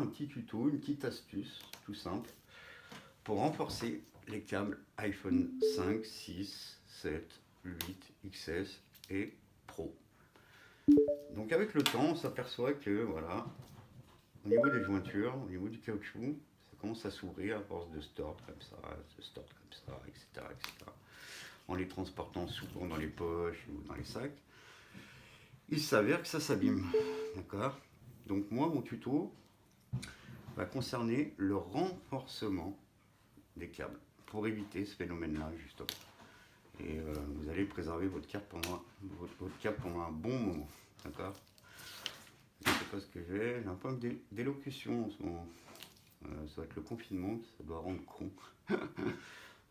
un petit tuto, une petite astuce, tout simple, pour renforcer les câbles iPhone 5, 6, 7, 8, XS et Pro. Donc avec le temps, on s'aperçoit que voilà, au niveau des jointures, au niveau du caoutchouc, ça commence à s'ouvrir à force de se tordre comme ça, etc., etc. En les transportant souvent dans les poches ou dans les sacs. Il s'avère que ça s'abîme, d'accord? Donc moi, mon tuto va concerner le renforcement des câbles pour éviter ce phénomène-là, justement. Et vous allez préserver votre câble pendant un bon moment, d'accord? Je ne sais pas ce que j'ai un point d'élocution en ce moment. Ça va être le confinement, ça doit rendre con.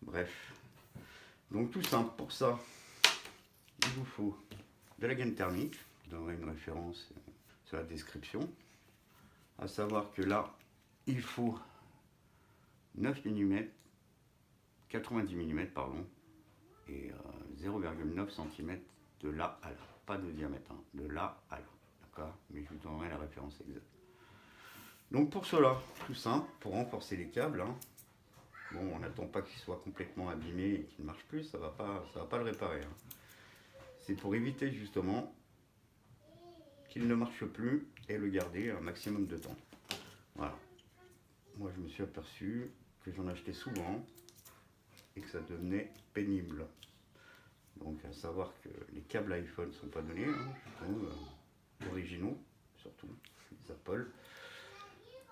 Bref. Donc tout simple, pour ça, il vous faut de la gaine thermique. Je donnerai une référence sur la description. À savoir que là, il faut 9 mm, 90 mm, pardon, et 0,9 cm de là à là. Pas de diamètre, hein, de là à là. D'accord? Mais je vous donnerai la référence exacte. Donc pour cela, tout simple, pour renforcer les câbles, hein, bon, on n'attend pas qu'il soit complètement abîmé et qu'il ne marche plus, ça va pas le réparer. Hein. C'est pour éviter justement qu'il ne marche plus et le garder un maximum de temps. Voilà. Moi, je me suis aperçu que j'en achetais souvent et que ça devenait pénible. Donc, à savoir que les câbles iPhone ne sont pas donnés, hein, je trouve, originaux, surtout les Apple.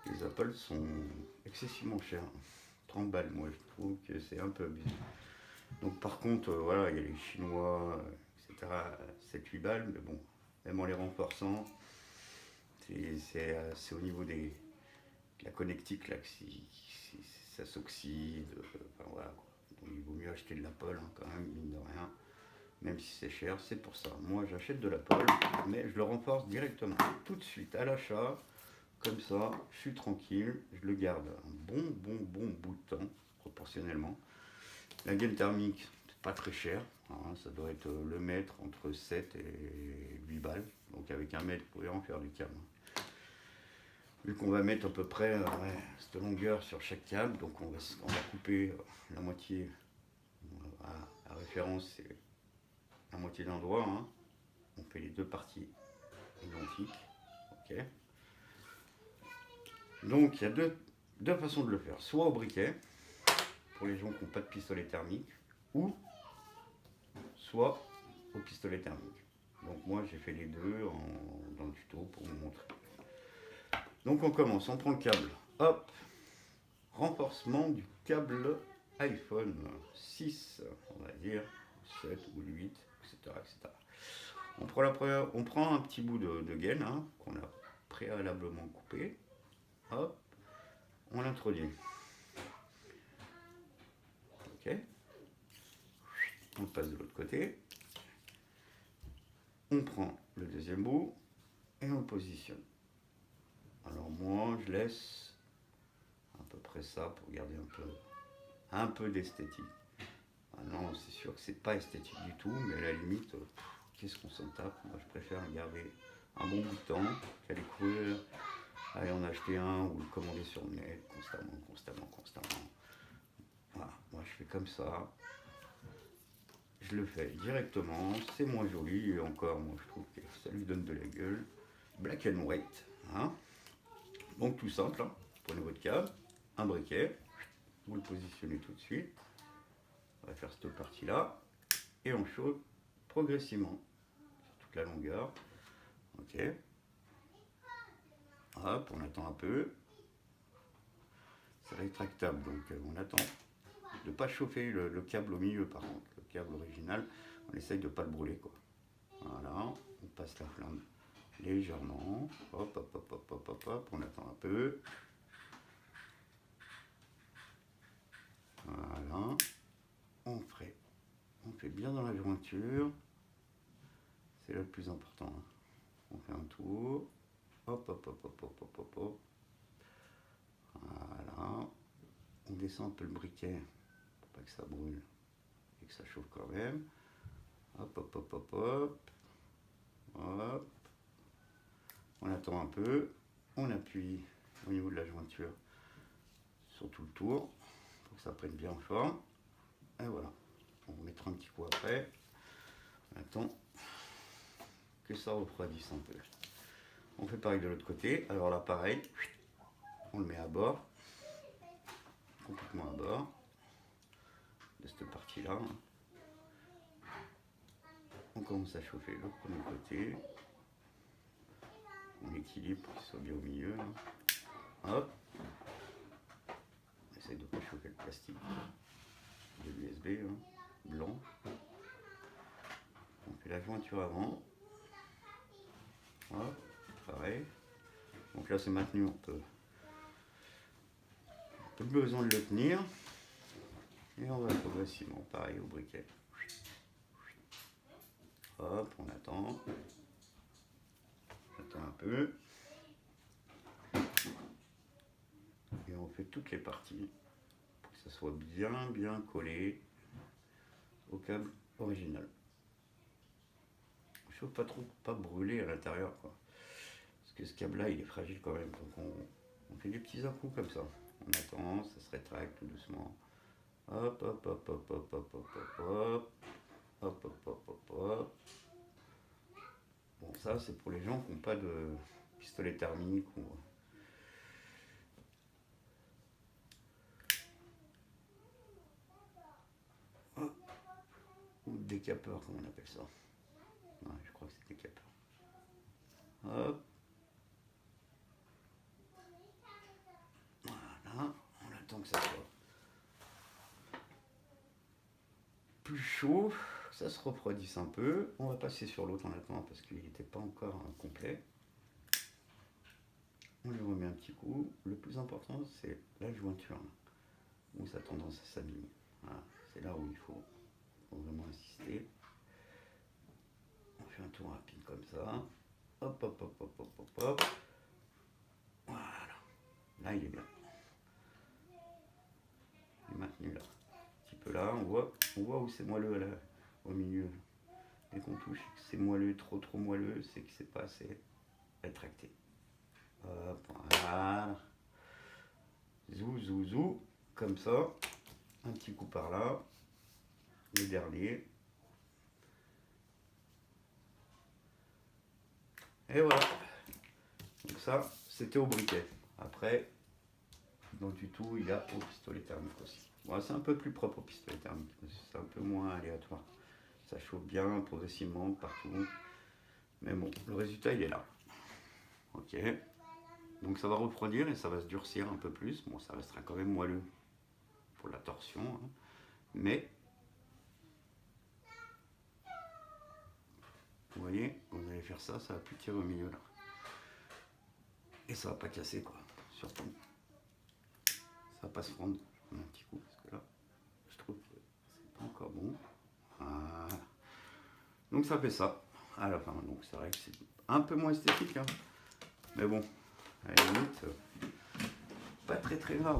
Les Apple sont excessivement chers. 30 balles, moi, je trouve que c'est un peu abusé. Donc, par contre, voilà, il y a les Chinois, etc., 7-8 balles, mais bon, même en les renforçant, c'est au niveau de la connectique là, que ça s'oxyde. Enfin, voilà, quoi. Donc, il vaut mieux acheter de l'Apple, hein, quand même, mine de rien. Même si c'est cher, c'est pour ça. Moi, j'achète de l'Apple, mais je le renforce directement, tout de suite, à l'achat. Comme ça, je suis tranquille, je le garde un bon bout de temps, proportionnellement. La gaine thermique, c'est pas très cher, hein, ça doit être le mètre entre 7 et 8 balles. Donc avec un mètre, vous pouvez en faire du câble. Vu qu'on va mettre à peu près cette longueur sur chaque câble, donc on va couper la moitié, à référence, c'est la moitié d'un doigt. Hein. On fait les deux parties identiques. Ok. Donc il y a deux façons de le faire. Soit au briquet, pour les gens qui n'ont pas de pistolet thermique, ou soit au pistolet thermique. Donc moi j'ai fait les deux dans le tuto pour vous montrer. Donc on commence, on prend le câble. Hop, renforcement du câble iPhone 6, on va dire, 7 ou 8, etc. etc. On prend un petit bout de gaine hein, qu'on a préalablement coupé. Hop, on l'introduit. Ok. On passe de l'autre côté. On prend le deuxième bout et on le positionne. Alors moi, je laisse à peu près ça pour garder un peu d'esthétique. Ah non, c'est sûr que c'est pas esthétique du tout, mais à la limite, qu'est-ce qu'on s'en tape? Moi, je préfère garder un bon bout de temps qu'aller courir, aller en acheter un ou le commander sur le net constamment. Voilà, moi je fais comme ça. Je le fais directement, c'est moins joli et encore, moi je trouve que ça lui donne de la gueule. Black and white, hein. Donc tout simple, hein. Prenez votre câble, un briquet, vous le positionnez tout de suite. On va faire cette partie-là et on chauffe progressivement sur toute la longueur. Ok. Hop, on attend un peu. C'est rétractable, donc on attend de ne pas chauffer le câble au milieu par contre. Le câble original, on essaye de ne pas le brûler, quoi. Voilà, on passe la flamme légèrement. Hop, on attend un peu. Voilà, on fait bien dans la jointure. C'est le plus important. Hein. On fait un tour. Hop. Voilà. On descend un peu le briquet pour pas que ça brûle et que ça chauffe quand même. Hop. On attend un peu. On appuie au niveau de la jointure sur tout le tour pour que ça prenne bien en forme. Et voilà, on mettra un petit coup après. Attends que ça refroidisse un peu. On fait pareil de l'autre côté. Alors là pareil, on le met à bord, complètement à bord de cette partie là. On commence à chauffer le premier côté. On équilibre pour qu'il soit bien au milieu. Hop. On essaye de ne pas chauffer le plastique de l'USB blanc. On fait la jointure avant. Hop, pareil. Donc là c'est maintenu, on peut plus besoin de le tenir. Et on va progressivement, pareil au briquet. Hop, on attend. On attend un peu. Et on fait toutes les parties pour que ça soit bien collé au câble original. Il ne faut pas trop pas brûler à l'intérieur, quoi. Parce que ce câble là il est fragile quand même. Donc on fait des petits à-coups comme ça. On attend, ça se rétracte tout doucement. Hop, hop, hop, hop, hop, hop, hop, hop, hop. Hop, hop, hop, hop, hop. Bon, ça c'est pour les gens qui n'ont pas de pistolet thermique ou décapeur, comme on appelle ça. Ouais, je crois que c'est décapeur. Hop. Voilà, on attend que ça soit plus chaud, ça se refroidisse un peu. On va passer sur l'autre en attendant parce qu'il n'était pas encore complet. On lui remet un petit coup. Le plus important c'est la jointure où ça a tendance à s'abîmer. Voilà, c'est là où il faut vraiment insister. On fait un tour rapide comme ça. Hop, hop, hop, hop, hop, hop, hop. Voilà. Là il est bien. Il est maintenu là. Un petit peu là, on voit où c'est moelleux là, au milieu. Dès qu'on touche, c'est moelleux, trop moelleux, c'est que c'est pas assez rétracté. Hop, voilà. Zou, comme ça. Un petit coup par là. Le dernier. Et voilà. Donc ça, c'était au briquet. Après, dans du tout, il y a au pistolet thermique aussi. Bon, c'est un peu plus propre au pistolet thermique. C'est un peu moins aléatoire. Ça chauffe bien, progressivement, partout. Mais bon, le résultat, il est là. Ok. Donc ça va refroidir et ça va se durcir un peu plus. Bon, ça restera quand même moelleux pour la torsion. Hein. Mais, vous voyez, vous allez faire ça, ça va plus tirer au milieu là. Et ça va pas casser quoi, surtout. Ça va pas se prendre un petit coup parce que là, je trouve que c'est pas encore bon. Voilà. Donc ça fait ça à la fin. Donc c'est vrai que c'est un peu moins esthétique, hein. Mais bon, à la limite, pas très grave.